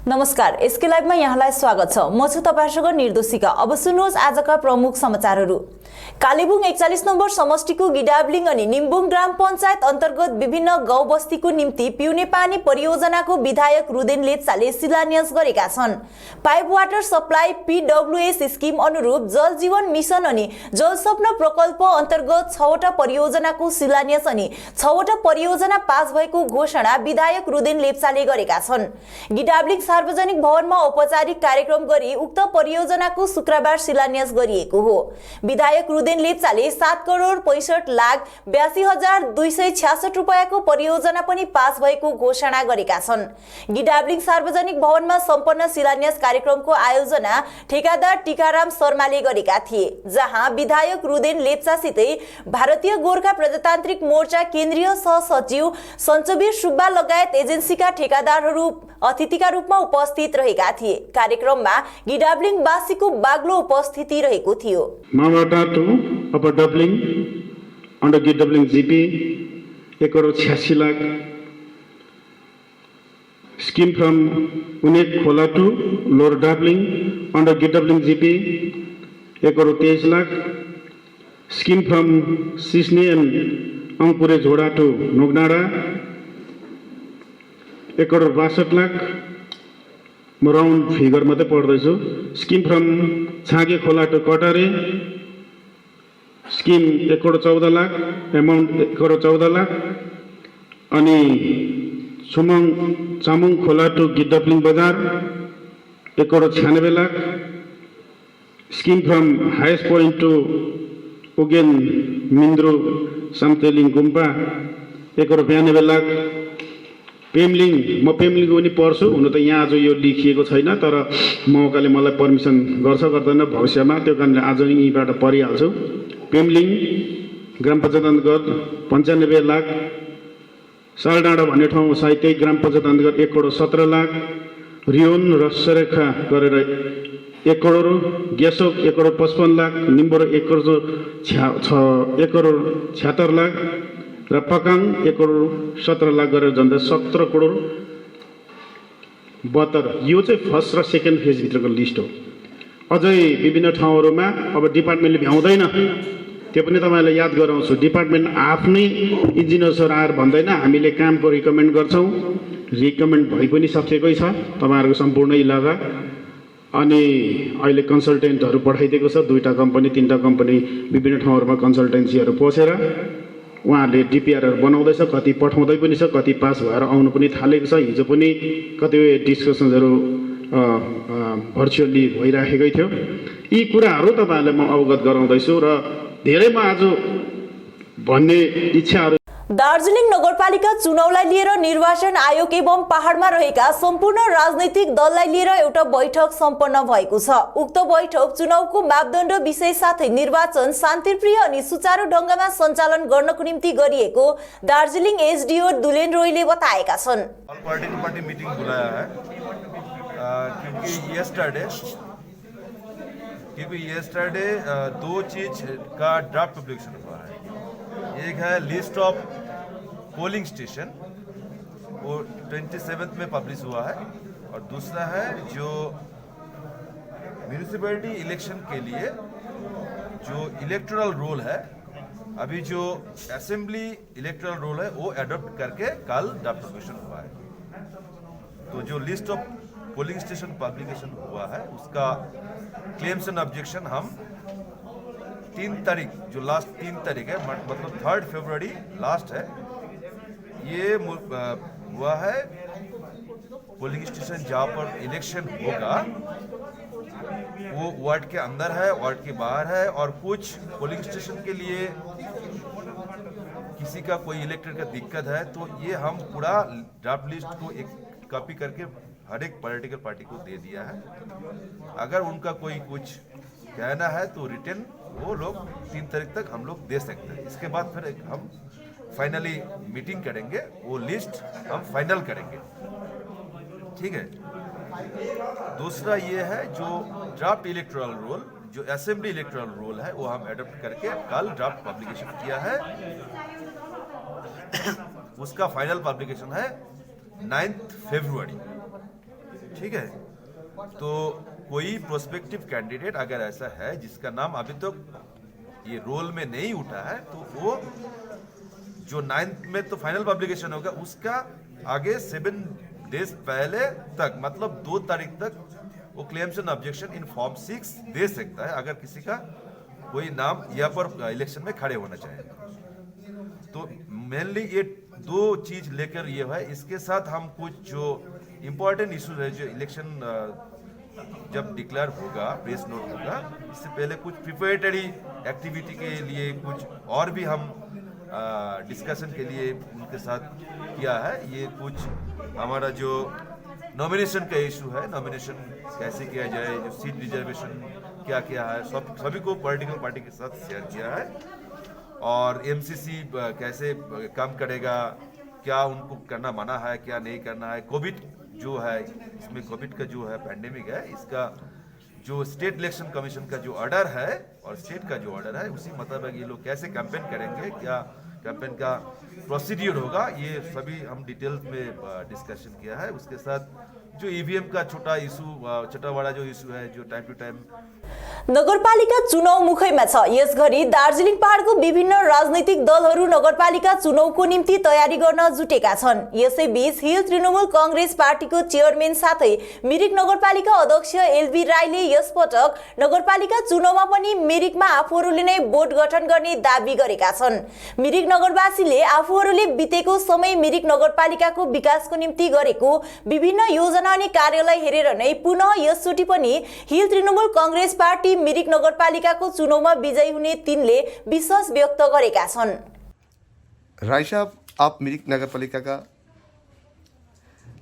नमस्कार, एसके लाइभमा यहाँलाई स्वागत छ। म छु तपाईहरुसँग निर्दोषिका। अब सुन्नुहोस् आजका प्रमुख समाचारहरू। कालेबुङ 41 नम्बर समष्टिको गिडाब्लिङ अनि निम्बुङ ग्राम पञ्चायत अन्तर्गत विभिन्न गाउँ बस्तीको निम्ति पिउने पानी परियोजनाको विधायक रुदेन लेप्चाले शिलान्यास गरेका छन्। Pipe water supply PWS scheme अनुरूप जल जीवन मिशन अनि जल स्वप्न प्रकल्प अन्तर्गत 6 वटा परियोजनाको शिलान्यास अनि 6 वटा परियोजना पास भएको घोषणा विधायक रुदेन लेप्चाले गरेका छन्। गिडाब्लिङ सार्वजनिक भवनमा औपचारिक कार्यक्रम गरी उक्त परियोजनाको शुक्रबार शिलान्यास गरिएको हो। विधायक रुदेन लेप्चाले 7 करोड 65 लाख 82,266 रुपैयाँको परियोजना पनि पास भएको घोषणा गरेका छन्। गिडाब्लिङ सार्वजनिक भवनमा सम्पन्न शिलान्यास कार्यक्रमको आयोजना ठेकादार टीकाराम शर्माले गरेका थिए, जहाँ विधायक रुदेन लेप्चासितै भारतीय गोर्खा प्रजातान्त्रिक मोर्चा केन्द्रीय सहसचिव सञ्चवीर सुब्बा लगायत एजेन्सीका ठेकादारहरू अतिथिका रूपमा उपस्थित रहेका थिए। कार्यक्रममा गिडाब्लिङ वासीको बाग्लो उपस्थिति रहेको थियो। Mawata to upper Dabling under Gidabling GP 1 crore 86 lakh. Scheme from Unek खोला to lower Dabling under Gidabling GP 1 crore 23 lakh. Scheme from Sisne and Angpure झोडा टु नोगनाडा 1 करोड 62 लाख। म राउन्ड फिगर मात्रै पढ्दैछु। स्किम फ्रम छागे खोला to Katare scheme 1 crore 14 lakh, amount 1 crore 14 lakh. अनि चामुङ खोला टु गिडाब्लिङ बजार 1 crore 96 lakh. Scheme from highest point to Ugen Mindru Samteling गुम्पा 1 करोड 92 लाख। पेमलिङ, म पेमलिङको पनि पढ्छु, हुन त यहाँ आज यो लेखिएको छैन, तर मौकाले मलाई पर्मिसन गर्छ गर्दैन भविष्यमा, त्यो कारणले आज यहीँबाट पढिहाल्छु। पेमलिङ ग्राम पञ्चायत अन्तर्गत 95 लाख। सालडाँडा भन्ने ठाउँ साहित्य ग्राम पञ्चायत अन्तर्गत 1 करोड 17 लाख। रियोन र सरेखा गरेर 1 करोड। गेसोक 1 करोड 55 लाख। निम्बोर 1 करोड 76 लाख र पकाङ 1 करोड 17 लाख गरेर झन्डै 17 करोड 72। यो चाहिँ फर्स्ट र सेकेन्ड फेजभित्रको लिस्ट हो। अझै विभिन्न ठाउँहरूमा अब डिपार्टमेन्टले भ्याउँदैन, त्यो पनि तपाईँलाई याद गराउँछु। डिपार्टमेन्ट आफ्नै इन्जिनियर्सहरू आएर भन्दैन, हामीले कामको रिकमेन्ड गर्छौँ। रिकमेन्ड भइ पनि सकेकै छ तपाईँहरूको सम्पूर्ण इलाका। अनि अहिले कन्सल्टेन्टहरू पठाइदिएको छ, 2टा कम्पनी 3टा कम्पनी विभिन्न ठाउँहरूमा कन्सल्टेन्सीहरू पसेर उहाँहरूले डिपिआरहरू बनाउँदैछ। कति पठाउँदै पनि छ, कति पास भएर आउनु पनि थालेको छ। हिजो पनि कतिपय डिस्कसन्सहरू भर्चुअली भइराखेकै थियो। यी कुराहरू तपाईँहरूलाई म अवगत गराउँदैछु र धेरै म आज भन्ने इच्छाहरू। दार्जिलिङ नगरपालिका चुनावलाई लिएर निर्वाचन आयोग एवं पहाडमा रहेका सम्पूर्ण राजनैतिक दललाई लिएर एउटा बैठक सम्पन्न भएको छ। उक्त बैठक चुनावको मापदण्ड विषय साथै निर्वाचन शान्तिप्रिय अनि सुचारू ढंगमा सञ्चालन गर्नको निम्ति गरिएको दार्जिलिङ एसडीओ दुलेन रोयले बताएका छन्। पार्टी मीटिंग बुलाया है क्योंकि येस्टरडे 2 चीज का ड्राफ्ट पब्लिकेशन हुआ है। एक है लिस्ट ऑफ पोलिंग स्टेशन, वो 27 में पब्लिश हुआ है, और दूसरा है जो म्यूनिसिपैलिटी इलेक्शन के लिए जो इलेक्टोरल रोल है, अभी जो असेंबली इलेक्टोरल रोल है वो एडॉप्ट करके कल ड्राफ्ट पब्लिकेशन हुआ है। तो जो list of polling station publication हुआ है उसका क्लेम्स एंड ऑब्जेक्शन हम 3 तारीख, जो लास्ट 3 तारीख है, मतलब 3 फरवरी लास्ट है, ये हुआ है। पोलिंग स्टेशन जहाँ पर इलेक्शन होगा वो वार्ड के अंदर है, वार्ड के बाहर है, और कुछ पोलिंग स्टेशन के लिए किसी का कोई इलेक्टेड का दिक्कत है तो ये हम पूरा ड्राफ्ट लिस्ट को एक कॉपी करके हर एक पॉलिटिकल पार्टी को दे दिया है। अगर उनका कोई कुछ कहना है तो रिटर्न वो लोग 3 तारीख तक हम लोग दे सकते हैं। इसके बाद फिर हम फाइनली मीटिंग करेंगे, वो लिस्ट हम फाइनल करेंगे, ठीक है। दूसरा ये है जो ड्राफ्ट इलेक्टोरल रोल, जो असेंबली इलेक्टोरल रोल है वो हम एडॉप्ट करके कल ड्राफ्ट पब्लिकेशन किया है। उसका फाइनल पब्लिकेशन है 9 फरवरी, ठीक है। तो कोई प्रोस्पेक्टिव कैंडिडेट अगर ऐसा है जिसका नाम अभी तक ये रोल में नहीं उठा है, तो वो जो 9th में तो फाइनल पब्लिकेशन होगा, उसका आगे 7 डेज पहले तक, मतलब 2 तारीख तक वो claims and objection in form 6 they सकता है, अगर किसी का कोई नाम यहाँ पर इलेक्शन में खड़े होना चाहिए। तो मेनली ये 2 चीज लेकर ये है। इसके साथ हम कुछ जो इम्पोर्टेंट इश्यूज है, जो इलेक्शन जब डिक्लेयर होगा, प्रेस नोट होगा, इससे पहले कुछ प्रिपरेटरी एक्टिविटी के लिए कुछ और भी हम डिस्कशन के लिए उनके साथ किया है। ये कुछ हमारा जो नॉमिनेशन का इशू है, नॉमिनेशन कैसे किया जाए, जो सीट रिजर्वेशन क्या किया है, सभी को पॉलिटिकल पार्टी के साथ शेयर किया है। और एमसीसी कैसे काम करेगा, क्या उनको करना मना है, क्या नहीं करना है। कोविड जो है, इसमें कोविड का जो है पैंडेमिक है, इसका जो स्टेट इलेक्शन कमीशन का जो ऑर्डर है और स्टेट का जो ऑर्डर है, उसी मुताबिक ये लोग कैसे कैंपेन करेंगे, क्या कैंपेन का प्रोसीड्यूर होगा, ये सभी हम डिटेल्स में डिस्कशन किया है। उसके साथ जो ईवीएम का छोटा बड़ा जो इशू है, जो टाइम टू टाइम नगरपालिका चुनाव मुखैमा छ। यसघरि दार्जिलिङ पहाडको विभिन्न राजनैतिक दलहरू नगरपालिका चुनावको निम्ति तयारी गर्न जुटेका छन्। यसैबीच हिल तृणमूल कांग्रेस पार्टीको चेयरम्यान साथै मिरिक नगरपालिका अध्यक्ष एलबी राईले यसपटक नगरपालिका चुनावमा पनि मिरिकमा आफूहरूले नै बोर्ड गठन गर्ने दाबी गरेका छन्। मिरिक नगरवासीले आफूहरूले बितेको समय मिरिक नगरपालिकाको विकासको निम्ति गरेको विभिन्न योजना अनि कार्यालय हेरेर नै पुनः यसचोटि पनि हिल तृणमूल कांग्रेस पार्टी मिरिक नगरपालिकाको चुनावमा विजयी हुने तिनले विश्वास व्यक्त गरेका छन्। राय साहब, आप मिरिक नगरपालिका का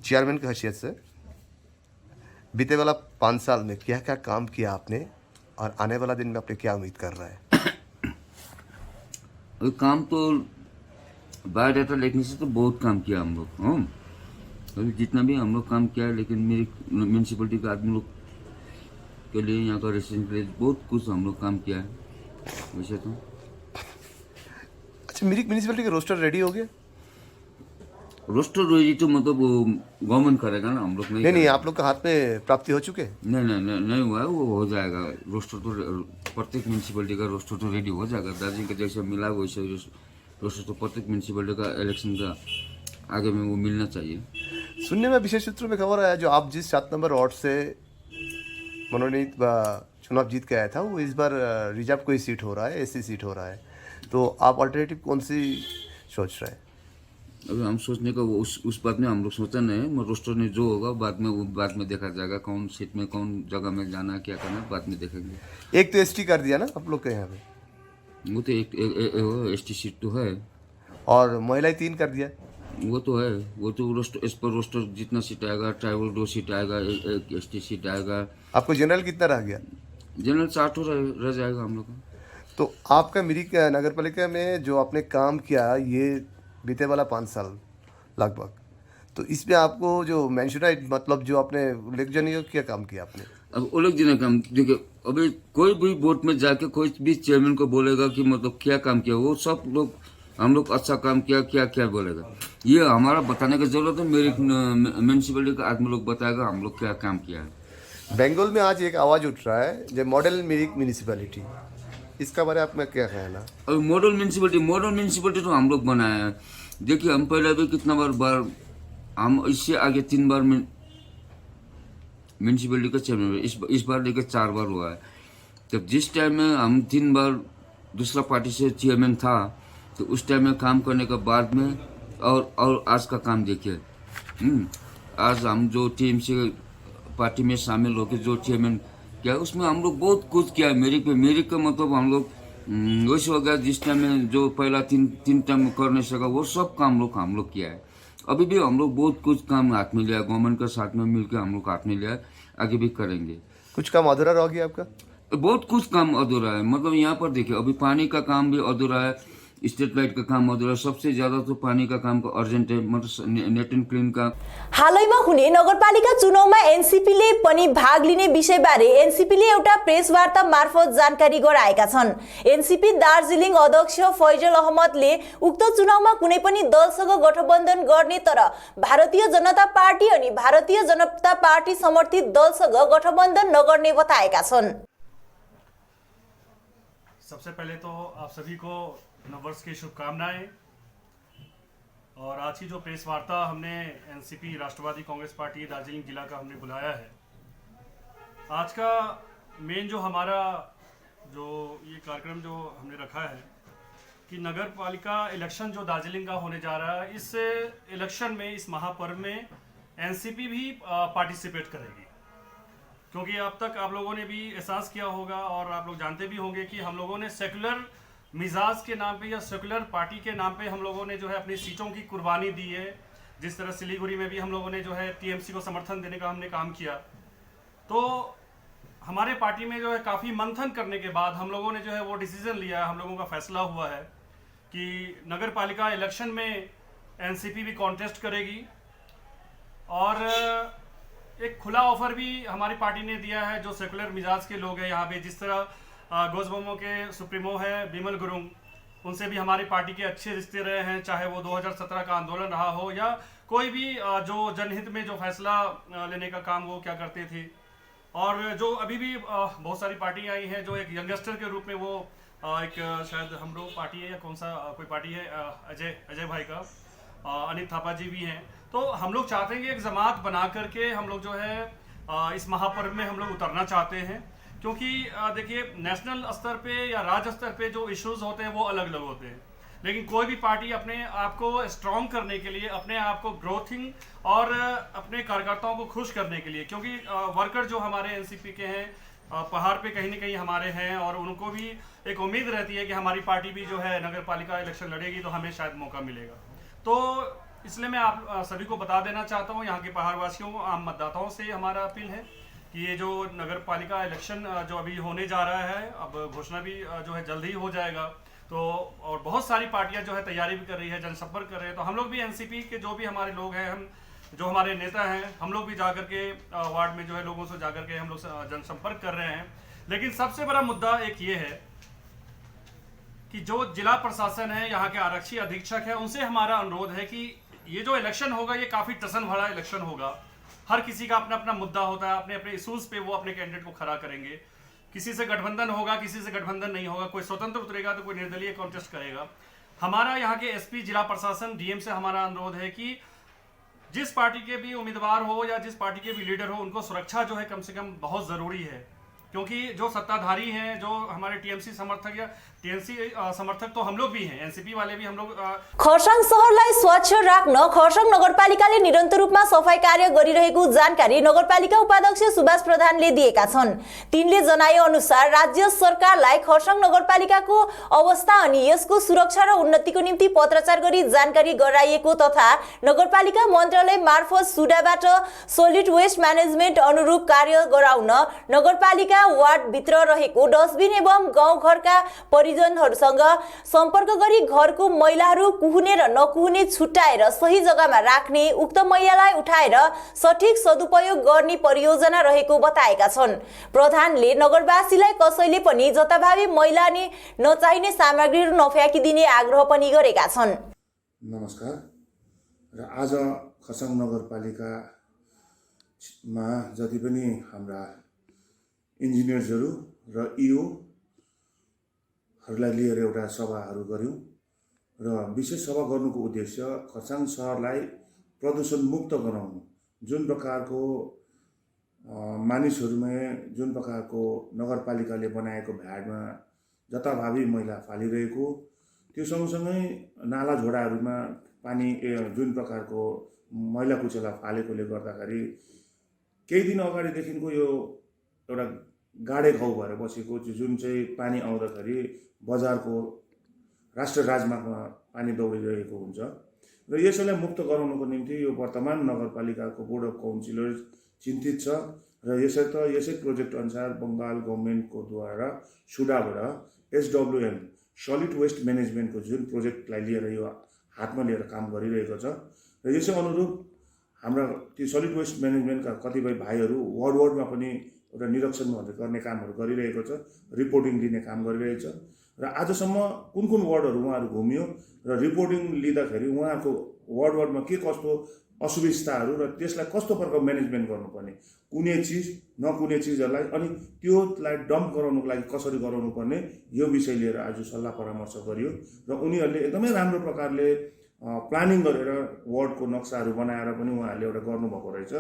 चेयरमैन की हैसियत से बीते वाला 5 साल में क्या क्या काम किया आपने, और आने वाला दिन में आपने क्या उम्मीद कर रहा है? काम तो बायोडाटा लिखने से तो बहुत काम किया हम लोग, अभी जितना भी हम लोग काम किया है, लेकिन मेरी म्यूनसिपलिटी का आदमी लोग के लिए, यहाँ का रेसिडेंट के लिए बहुत कुछ हम लोग काम किया है वैसे तो। अच्छा, मिरिक म्यूनसिपलिटी का रोस्टर रेडी हो गया? रोस्टर रेडी तो मतलब वो गवर्नमेंट करेगा ना, हम लोग नहीं, आप लोग का हाथ में प्राप्ति हो चुके? नहीं हुआ है, वो हो जाएगा। रोस्टर तो प्रत्येक म्यूनसिपलिटी का रोस्टर तो रेडी हो जाएगा। दार्जिलिंग का जैसे मिला वैसे रोस्टर तो प्रत्येक म्यूनसिपलिटी का इलेक्शन का आगे में वो मिलना चाहिए। सुनने में विशेष सूत्रों में खबर आया, जो आप जिस 7 नंबर वार्ड से मनोनीत चुनाव जीत के आया था, वो इस बार रिजर्व कोई सीट हो रहा है, एससी सीट हो रहा है, तो आप अल्टरनेटिव कौन सी सोच रहे हैं? अभी हम सोचने का उस बात में हम लोग सोचा नहीं, रोस्टर में जो होगा बाद में देखा जाएगा, कौन सीट में कौन जगह में जाना है, क्या करना है, बाद में देखेंगे। एक तो एसटी कर दिया ना आप लोग के यहाँ पे? वो तो एक एसटी सीट तो है, और महिलाएं 3 कर दिया। वो तो है, वो तो रोस्टर इस पर रोस्टर जितना सीट आएगा, ट्राइबल 2 सीट आएगा, एक एसटी सीट आएगा। आपको जनरल कितना रह गया? जनरल 60 रह जाएगा हम लोग का। तो आपका मिरिक नगरपालिका में जो आपने काम किया, ये बीते वाला 5 साल लगभग, तो इसमें आपको जो मेंशनाइट, मतलब जो आपने उल्लेखनीय क्या काम किया आपने? अब उल्लेखनीय काम देखिए, अभी कोई भी बोर्ड में जाके कोई भी चेयरमैन को बोलेगा कि मतलब क्या काम किया, वो सब लोग हम लोग अच्छा काम किया क्या बोलेगा, ये हमारा बताने की जरूरत है। मेरी म्यूनसिपलिटी का आदमी लोग बताएगा हम लोग क्या काम किया है। बंगाल में आज एक आवाज उठ रहा है, जो मॉडल मिरिक म्यूनसिपलिटी, इसका बारे में क्या कहना? अभी मॉडल म्यूनसिपलिटी तो हम लोग बनाए हैं। देखिए, हम पहले भी कितना बार हम इससे आगे 3 बार म्यूनसिपलिटी का चेयरमैन, इस बार लेकर 4 बार हुआ है। तब जिस टाइम में हम 3 बार दूसरा पार्टी से चेयरमैन था, तो उस टाइम में काम करने के बाद में और आज का काम देखिए। आज हम जो टीम से पार्टी में शामिल होकर जो चेयरमैन किया, उसमें हम लोग बहुत कुछ किया। मेरिक का मतलब हम लोग वैसे हो गया, जिस टाइम में जो पहला 3 टाइम कर नहीं सका, वो सब काम हम लोग किया है। अभी भी हम लोग बहुत कुछ काम हाथ में लिया, गवर्नमेंट के साथ में मिलकर हम लोग हाथ में लिया, आगे भी करेंगे। कुछ काम अधूरा रह गया आपका? बहुत कुछ काम अधूरा है। मतलब यहाँ पर देखिए, अभी पानी का काम भी अधूरा है, स्ट्रीट लाइट का काम अधूरा, सबसे ज्यादा तो पानी का काम का अर्जेंट है, मतलब नेट एंड क्लीन का। हालैमा हुने नगरपालिका चुनावमा एनसीपी एनसीपीले पनि भाग लिने विषयबारे एनसीपीले एउटा प्रेस वार्ता मार्फत जानकारी गराएका छन्। एनसीपी दार्जिलिङ अध्यक्ष फैजल अहमदले उक्त चुनावमा कुनै पनि दलसँग गठबन्धन गर्ने तर भारतीय जनता पार्टी अनि भारतीय जनता पार्टी समर्थित दलसँग गठबन्धन नगर्ने बताएका छन्। सबसे पहले तो आप सभी को नववर्ष की शुभकामनाएं। और आज की जो प्रेस वार्ता हमने एनसीपी राष्ट्रवादी कांग्रेस पार्टी दार्जिलिंग जिला का हमने बुलाया है, आज का मेन जो हमारा जो ये कार्यक्रम जो हमने रखा है कि नगर पालिका इलेक्शन जो दार्जिलिंग का होने जा रहा है, इस इलेक्शन में, इस महापर्व में एनसीपी भी पार्टिसिपेट करेगी। क्योंकि अब तक आप लोगों ने भी एहसास किया होगा और आप लोग जानते भी होंगे कि हम लोगों ने सेकुलर मिजाज के नाम पे या सेकुलर पार्टी के नाम पे हम लोगों ने जो है अपनी सीटों की कुर्बानी दी है। जिस तरह सिलीगुड़ी में भी हम लोगों ने जो है टीएमसी को समर्थन देने का हमने काम किया, तो हमारे पार्टी में जो है काफ़ी मंथन करने के बाद हम लोगों ने जो है वो डिसीजन लिया है, हम लोगों का फैसला हुआ है कि नगर पालिका इलेक्शन में एनसीपी भी कॉन्टेस्ट करेगी। और एक खुला ऑफर भी हमारी पार्टी ने दिया है जो सेकुलर मिजाज के लोग हैं यहाँ पे, जिस तरह गोजबोमो के सुप्रीमो है बिमल गुरुंग, उनसे भी हमारी पार्टी के अच्छे रिश्ते रहे हैं, चाहे वो 2017 का आंदोलन रहा हो या कोई भी जो जनहित में जो फैसला लेने का काम वो क्या करते थे। और जो अभी भी बहुत सारी पार्टियां आई हैं जो एक यंगस्टर के रूप में वो एक शायद हम लोग पार्टी है या कौन सा कोई पार्टी है, अजय भाई का, अनित थापा जी भी हैं। तो हम लोग चाहते हैं कि एक जमात बना करके हम लोग जो है इस महापर्व में हम लोग उतरना चाहते हैं। क्योंकि देखिए, नेशनल स्तर पे या राज्य स्तर पे जो इश्यूज होते हैं वो अलग अलग होते हैं, लेकिन कोई भी पार्टी अपने आप को स्ट्रॉन्ग करने के लिए, अपने आप को ग्रोथिंग और अपने कार्यकर्ताओं को खुश करने के लिए, क्योंकि वर्कर जो हमारे एनसीपी के हैं पहाड़ पे कहीं ना कहीं हमारे हैं और उनको भी एक उम्मीद रहती है कि हमारी पार्टी भी जो है नगर पालिका इलेक्शन लड़ेगी तो हमें शायद मौका मिलेगा। तो इसलिए मैं आप सभी को बता देना चाहता हूँ, यहाँ के पहाड़ वासियों, आम मतदाताओं से हमारा अपील है कि ये जो नगर पालिका इलेक्शन जो अभी होने जा रहा है, अब घोषणा भी जो है जल्द ही हो जाएगा, तो और बहुत सारी पार्टियां जो है तैयारी भी कर रही है, जनसंपर्क कर रहे हैं। तो हम लोग भी एनसीपी के जो भी हमारे लोग हैं, हम जो हमारे नेता हैं, हम लोग भी जाकर के वार्ड में जो है लोगों से जाकर के हम लोग जनसंपर्क कर रहे हैं। लेकिन सबसे बड़ा मुद्दा एक ये है कि जो जिला प्रशासन है, यहाँ के आरक्षी अधीक्षक है, उनसे हमारा अनुरोध है कि ये जो इलेक्शन होगा ये काफ़ी टसन भरा इलेक्शन होगा। हर किसी का अपना अपना मुद्दा होता है, अपने अपने इशूज पे वो अपने कैंडिडेट को खड़ा करेंगे। किसी से गठबंधन होगा, किसी से गठबंधन नहीं होगा, कोई स्वतंत्र उतरेगा तो कोई निर्दलीय कॉन्टेस्ट करेगा। हमारा यहाँ के एसपी, जिला प्रशासन, डीएम से हमारा अनुरोध है कि जिस पार्टी के भी उम्मीदवार हो या जिस पार्टी के भी लीडर हो, उनको सुरक्षा जो है कम से कम बहुत ज़रूरी है। क्योंकि जो सत्ताधारी हैं, जो हमारे टीएमसी समर्थक या टीएमसी समर्थक तो हम लोग भी हैं, एनसीपी वाले भी हम लोग। खरसाङ शहरलाई स्वच्छ राख्न खरसाङ नगरपालिकाले निरन्तर रूपमा सफाई कार्य गरिरहेको जानकारी नगरपालिका उपाध्यक्ष सुभाष प्रधानले दिएका छन्। तिनले जनाए अनुसार राज्य सरकारलाई खरसाङ नगरपालिकाको अवस्था अनि यसको सुरक्षा र उन्नतिको निम्ति पत्राचार गरी जानकारी गराइएको तथा नगरपालिका मन्त्रालय मार्फत सुडाबाट सोलिड वेस्ट म्यानेजमेन्ट अनुरूप कार्य गराउन नगरपालिका वार्ड भित्र रहेको डस्टबिन एवं गाउँघरका परिजनहरूसँग सम्पर्क गरी घरको मैलाहरू कुहुने र नकुहुने छुट्याएर सही जग्गामा राख्ने, उक्त मैलालाई उठाएर सठिक सदुपयोग गर्ने परियोजना रहेको बताएका छन्। प्रधानले नगरवासीलाई कसैले पनि जताभावी मैला अनि नचाहिने सामग्रीहरू नफ्याँकिदिने आग्रह पनि गरेका छन्। नमस्कार। र आज खरसाङ नगरपालिकामा जति पनि हाम्रा इन्जिनियर्सहरू र ईओहरूलाई लिएर एउटा सभाहरू गऱ्यौँ र विशेष सभा गर्नुको उद्देश्य खरसाङ सहरलाई प्रदूषण मुक्त गराउनु। जुन प्रकारको मानिसहरूमा जुन प्रकारको नगरपालिकाले बनाएको भ्याडमा जताभावी मैला फालिरहेको, त्यो सँगसँगै नाला झोडाहरूमा पानी जुन प्रकारको मैला कुचेला फालेकोले गर्दाखेरि केही दिन अगाडिदेखिको यो एउटा गाडे घाउ भएर बसेको, जुन चाहिँ पानी आउँदाखेरि बजारको राष्ट्रिय राजमार्गमा पानी दौडिरहेको हुन्छ र यसैलाई मुक्त गराउनको निम्ति यो वर्तमान नगरपालिकाको बोर्ड अफ काउन्सिलर्स चिन्तित छ र यसै प्रोजेक्ट अनुसार बङ्गाल गभर्मेन्टको द्वारा सुडाबाट एसडब्ल्युएम सलिड वेस्ट म्यानेजमेन्टको जुन प्रोजेक्टलाई लिएर यो हातमा लिएर काम गरिरहेको छ र यसै अनुरूप हाम्रा ती सलिड वेस्ट म्यानेजमेन्टका कतिपय भाइहरू वार्डमा पनि एउटा निरीक्षण गर्ने कामहरू गरिरहेको छ, रिपोर्टिङ लिने काम गरिरहेको छ। र आजसम्म कुन कुन वार्डहरू उहाँहरू घुमियो र रिपोर्टिङ लिँदाखेरि उहाँहरूको वार्डमा के कस्तो असुविस्ताहरू र त्यसलाई कस्तो प्रकारको म्यानेजमेन्ट गर्नुपर्ने, कुनै चिज नकुनै चिजहरूलाई, अनि त्योलाई डम्प गराउनुको लागि कसरी गराउनु पर्ने, यो विषय लिएर आज सल्लाह परामर्श गरियो। र उनीहरूले एकदमै राम्रो प्रकारले प्लानिङ गरेर वार्डको नक्साहरू बनाएर पनि उहाँहरूले एउटा गर्नुभएको रहेछ।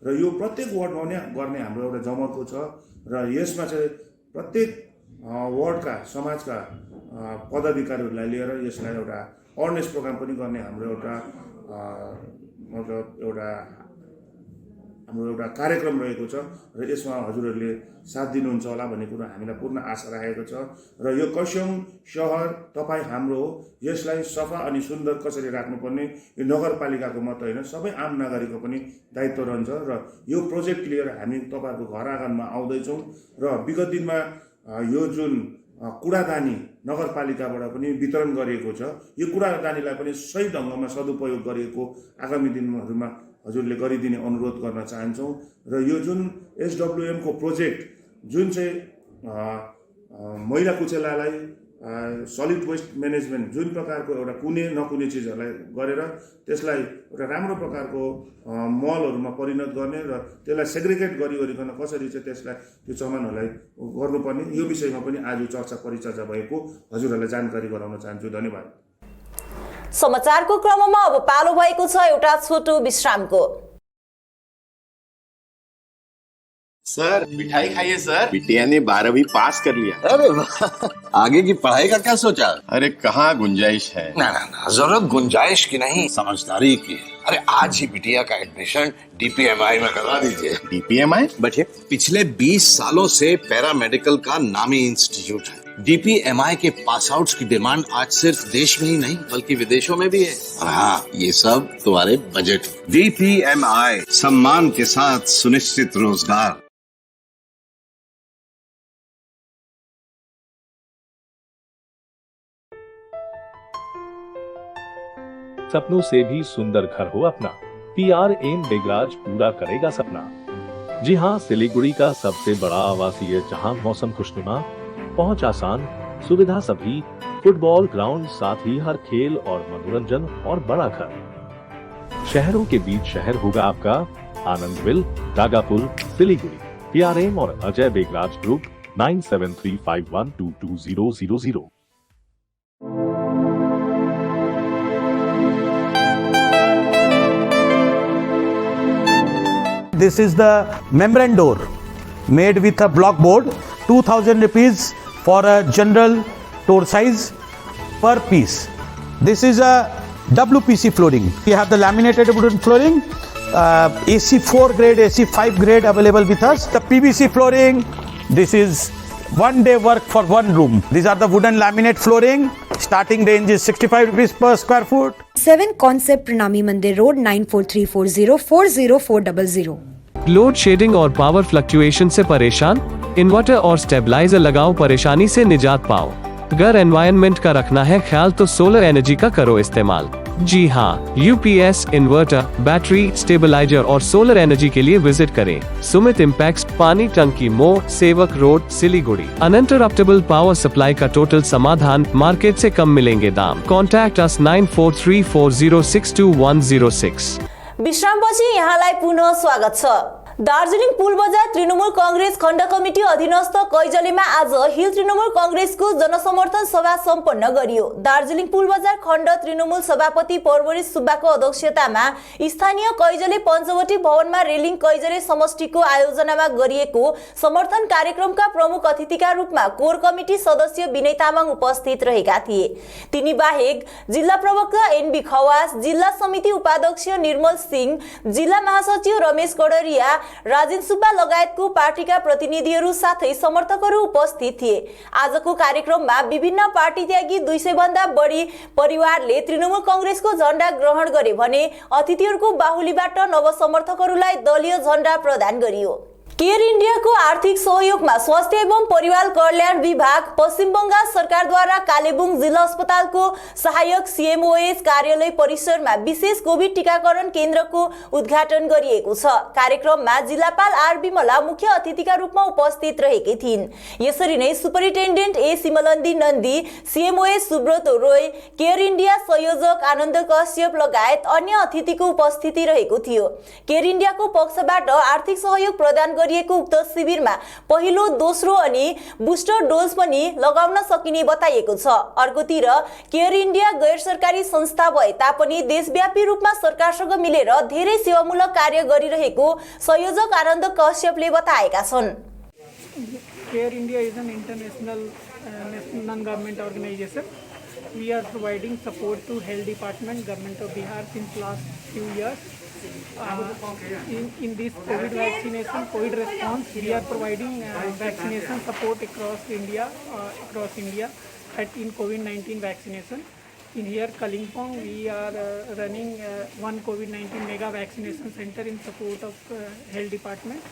र यो प्रत्येक वार्डमा नै गर्ने हाम्रो एउटा जमर्को छ। र यसमा चाहिँ प्रत्येक वार्डका समाजका पदाधिकारीहरूलाई लिएर यसलाई एउटा अवेरनेस प्रोग्राम पनि गर्ने हाम्रो एउटा कार्यक्रम रहेको छ। र यसमा हजुरहरूले साथ दिनुहुन्छ होला भन्ने कुरो हामीलाई पूर्ण आशा राखेको छ। र यो कर्सियङ सहर तपाईँ हाम्रो हो, यसलाई सफा अनि सुन्दर कसरी राख्नुपर्ने यो नगरपालिकाको मात्र होइन, सबै आम नागरिकको पनि दायित्व रहन्छ। र यो प्रोजेक्ट लिएर हामी तपाईँहरूको घर आँगनमा आउँदैछौँ। र विगत दिनमा यो जुन कुडादानी नगरपालिकाबाट पनि वितरण गरिएको छ, यो कुडादानीलाई पनि सही ढङ्गमा सदुपयोग गरिएको आगामी दिनहरूमा हजुरले गरिदिने अनुरोध गर्न चाहन्छौँ। र यो जुन SWM को प्रोजेक्ट जुन चाहिँ मैला कुचेलालाई सलिड वेस्ट म्यानेजमेन्ट जुन प्रकारको एउटा कुनै नकुनै चिजहरूलाई गरेर त्यसलाई एउटा राम्रो प्रकारको मलहरूमा परिणत गर्ने र त्यसलाई सेग्रिगेट गरिकन कसरी चाहिँ त्यसलाई त्यो सामानहरूलाई गर्नुपर्ने, यो विषयमा पनि आज चर्चा परिचर्चा भएको हजुरहरूलाई जानकारी गराउन चाहन्छु। धन्यवाद। समाचारको क्रममा अब पालो भएको छ एउटा छोटो विश्रामको। सर मिठाई खाइए सर, बिटिया ने 12वीं पास कर लिया। अरे वाह, आगे की पढ़ाई का क्या सोचा? अरे कहाँ गुंजाइश है। ना ना ना, जरूरत गुंजाइश की नहीं, समझदारी की है। अरे आज ही बिटिया का एडमिशन DPMI में करवा दीजिए। DPMI बच्चे पिछले 20 सालों से पैरामेडिकल का नामी इंस्टीट्यूट है। DPMI के पास आउट्स की डिमांड आज सिर्फ देश में ही नहीं बल्कि विदेशों में भी है। और हाँ, ये सब तुम्हारे बजट। DPMI, सम्मान के साथ सुनिश्चित रोजगार। सपनों से भी सुंदर घर हो अपना, PRM बेगराज पूरा करेगा सपना। जी हाँ, सिलीगुड़ी का सबसे बड़ा आवासीय जहां मौसम खुशनुमा, पहुंच आसान, सुविधा सभी, फुटबॉल ग्राउंड, साथ ही हर खेल और मनोरंजन और बड़ा घर। शहरों के बीच शहर होगा आपका आनंदविल, दागापुल, सिलीगुड़ी। PRM और Ajay Begraj group 9735122000। This is the membrane door made with a block board, 2000 rupees for a general door size per piece. This is a WPC flooring. We have the laminated wooden flooring, AC4 grade, AC5 grade available with us. The PVC flooring, this is one day work for one room. These are the wooden laminate flooring. Starting range is 65 rupees per square foot. 7 Concept Pranami Mandir Road 9434040400। Load shedding और power fluctuation से परेशान? Inverter और stabiliser लगाओ, परेशानी से निजात पाओ। घर environment का रखना है ख्याल तो सोलर एनर्जी का करो इस्तेमाल। जी हाँ, UPS, इन्वर्टर, बैटरी, स्टेबलाइजर और सोलर एनर्जी के लिए विजिट करें सुमित इम्पैक्स, पानी टंकी मोड़, सेवक road, Siliguri. Uninterruptible power supply का टोटल समाधान, मार्केट से कम मिलेंगे दाम। Contact us 9434062106। विश्रामपछि यहाँलाई पुनः स्वागत छ। दार्जिलिङ पुल बजार तृणमूल कांग्रेस खण्ड कमिटी अधीनस्थ कैजलेमा आज हिल तृणमूल कांग्रेसको जनसमर्थन सभा सम्पन्न गरियो। दार्जिलिङ पुल बजार खण्ड तृणमूल सभापति परवरी सुब्बाको अध्यक्षतामा स्थानीय कैजले पञ्चवटी भवनमा रेलिङ कैजले समष्टिको आयोजनामा गरिएको समर्थन कार्यक्रमका प्रमुख अतिथिका रूपमा कोर कमिटी सदस्य विनय तामाङ उपस्थित रहेका थिए। तिनी बाहेक जिल्ला प्रवक्ता NB खवास, जिल्ला समिति उपाध्यक्ष निर्मल सिंह, जिल्ला महासचिव रमेश गडरिया, राजेन सुब्बा लगायतको पार्टीका प्रतिनिधिहरू साथै समर्थकहरू उपस्थित थिए। आजको कार्यक्रममा विभिन्न पार्टी त्यागी 200 भन्दा बढी परिवारले तृणमूल कांग्रेसको झण्डा ग्रहण गरे भने अतिथिहरूको बाहुलीबाट नवसमर्थकहरूलाई दलीय झण्डा प्रदान गरियो। केयर इन्डियाको आर्थिक सहयोगमा स्वास्थ्य एवं परिवार कल्याण विभाग पश्चिम बंगाल सरकारद्वारा कालेबुङ जिल्ला अस्पतालको सहायक सीएमओएस कार्यालय परिसरमा विशेष कोभिड टीकाकरण केन्द्रको उद्घाटन गरिएको छ। कार्यक्रममा जिल्लापाल आर विमला मुख्य अतिथिका रूपमा उपस्थित रहेकी थिइन्। यसरी नै superintendent A Simlandi Nandi, CMOS Subrata Roy, care India संयोजक आनन्द कश्यप लगायत अन्य अतिथिको उपस्थिति रहेको थियो। केयर इन्डियाको पक्षबाट आर्थिक सहयोग प्रदान गरिएको उक्त शिविरमा पहिलो, दोस्रो अनि बुस्टर डोज पनि लगाउन सकिने बताइएको छ। अर्कोतिर केयर इन्डिया गैर सरकारी संस्था भए तापनि देशव्यापी रूपमा सरकारसँग मिलेर धेरै सेवामूलक कार्य गरिरहेको संयोजक आनन्द कश्यपले बताएका छन्। Care India is an international non-government organization. We are providing support to Health Department, Government of Bihar since last few years. In this COVID vaccination, COVID response, we are providing vaccination support across India in COVID-19 vaccination. In here, Kalimpong, we are running one COVID-19 mega vaccination center in support of Health Department.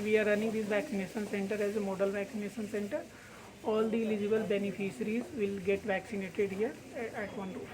We are running this vaccination center as a model vaccination center. All the eligible beneficiaries will get vaccinated here at one room.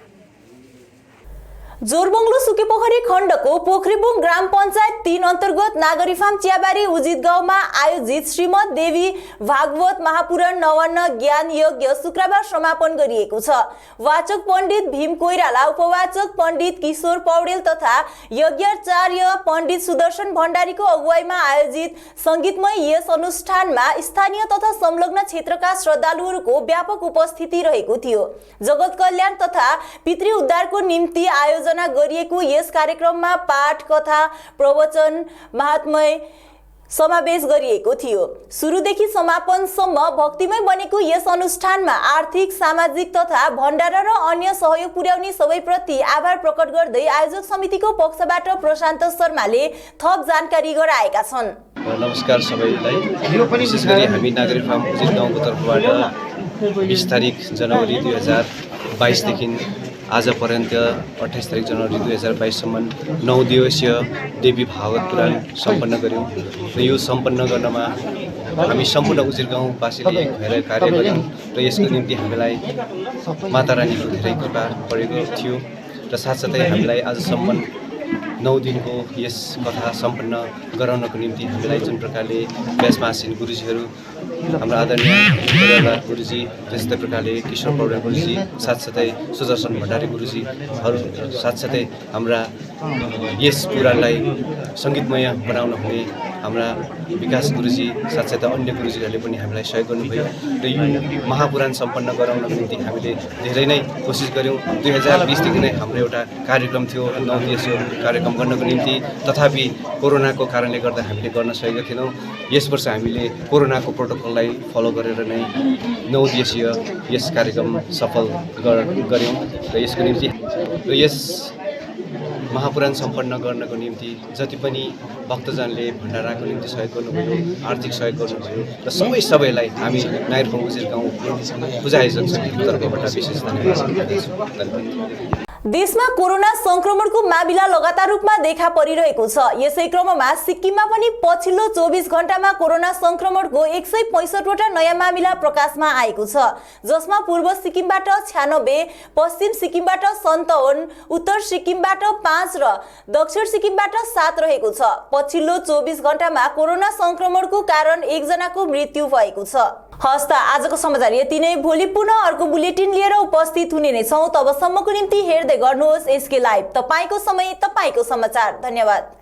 जोरबंगलो Sukepokhari खण्डको पोखरीबुङ ग्राम पञ्चायत 3 अन्तर्गत नागरीफार्म चियाबारी उजित गाउँमा आयोजित श्रीमद देवी भागवत महापुराण नवान्न ज्ञान यज्ञ शुक्रबार समापन गरिएको छ। वाचक पण्डित भीम कोइराला, उपवाचक पण्डित किशोर पौडेल तथा यज्ञाचार्य पण्डित सुदर्शन भण्डारीको अगुवाईमा आयोजित संगीतमय यस अनुष्ठानमा स्थानीय तथा संलग्न क्षेत्रका श्रद्धालुहरूको व्यापक उपस्थिति रहेको थियो। जगत कल्याण तथा पितृ उद्धारको निम्ति आयोजना गरिएको यस कार्यक्रममा पाठ, कथा, प्रवचन, महात्म्य समावेश गरिएको थियो। सुरुदेखि समापनसम्म भक्तिमय बनेको यस अनुष्ठानमा आर्थिक, सामाजिक तथा भण्डारा र अन्य सहयोग पुर्याउने सबैप्रति आभार प्रकट गर्दै आयोजक समितिको पक्षबाट प्रशान्त शर्माले थप जानकारी गराएका छन्। नमस्कार सबैलाई। विशेष गरी हामी नागरिक फार्म उजित गाउँको तर्फबाट 20 तारिक जनवरी 2022 देखि आज पर्यन्त 28 तारिक जनवरी 2022 सम्म 9 दिवसीय देवी भागवत पुराण सम्पन्न गर्यौं र यो सम्पन्न गर्नमा हामी सम्पूर्ण उजिर गाउँवासीले भएर कार्य गर्यौं र यसको निम्ति हामीलाई माता रानीको धेरै कृपा परेको थियो र साथसाथै हामीलाई आजसम्म 9 दिनको यस कथा सम्पन्न गराउनको निम्ति हामीलाई जुन प्रकारले व्यासमा आसीन गुरुजीहरू, हाम्रो आदरणीय कोइराला गुरुजी, त्यस्तै प्रकारले किशोर पौडेल गुरुजी, साथसाथै सुदर्शन भण्डारी गुरुजीहरू, साथसाथै हाम्रा यस पुराणलाई सङ्गीतमय बनाउन हुने हाम्रा विकास गुरुजी, साथसाथै अन्य गुरुजीहरूले पनि हामीलाई सहयोग गर्नुभयो र यो महापुराण सम्पन्न गराउनको निम्ति हामीले धेरै नै कोसिस गर्यौं। 2020 देखि नै हाम्रो एउटा कार्यक्रम थियो 9 दिवसीय कार्यक्रम गर्नको निम्ति, तथापि कोरोनाको कारणले गर्दा हामीले गर्न सकेका थिएनौं। यस वर्ष हामीले कोरोनाको प्रोटोकललाई फलो गरेर नै 9 दिवसीय यस कार्यक्रम सफल गर्यौं र यसको निम्ति र यस महापुराण सम्पन्न गर्नको निम्ति जति पनि भक्तजनले भण्डाराको निम्ति सहयोग गर्नुभयो, आर्थिक सहयोग गर्नुभयो र सबैलाई हामी नागरिक उजिर गाउँ पूजा आयोजक समितिको तर्फबाट विशेष धन्यवाद। देशमा कोरोना संक्रमणको मामिला लगातार रूपमा देखा परिरहेको छ। यसै क्रममा सिक्किममा पनि पछिल्लो 24 घण्टामा कोरोना संक्रमणको 165 वटा नयाँ मामिला प्रकाशमा आएको छ, जसमा पूर्व सिक्किमबाट 96, पश्चिम सिक्किमबाट 57, उत्तर सिक्किमबाट 5 र दक्षिण सिक्किमबाट 7 रहेको छ। पछिल्लो 24 घण्टामा कोरोना संक्रमणको कारण 1 जनाको मृत्यु भएको छ। हस्ता आजको समाचार यति नै। भोलि पुनः अर्को बुलेटिन लिएर उपस्थित हुने नै छौं। तबसम्मको निम्ति हेर्दै गर्नुहोस् एसके लाइभ, तपाईको समय, तपाईको समाचार। धन्यवाद।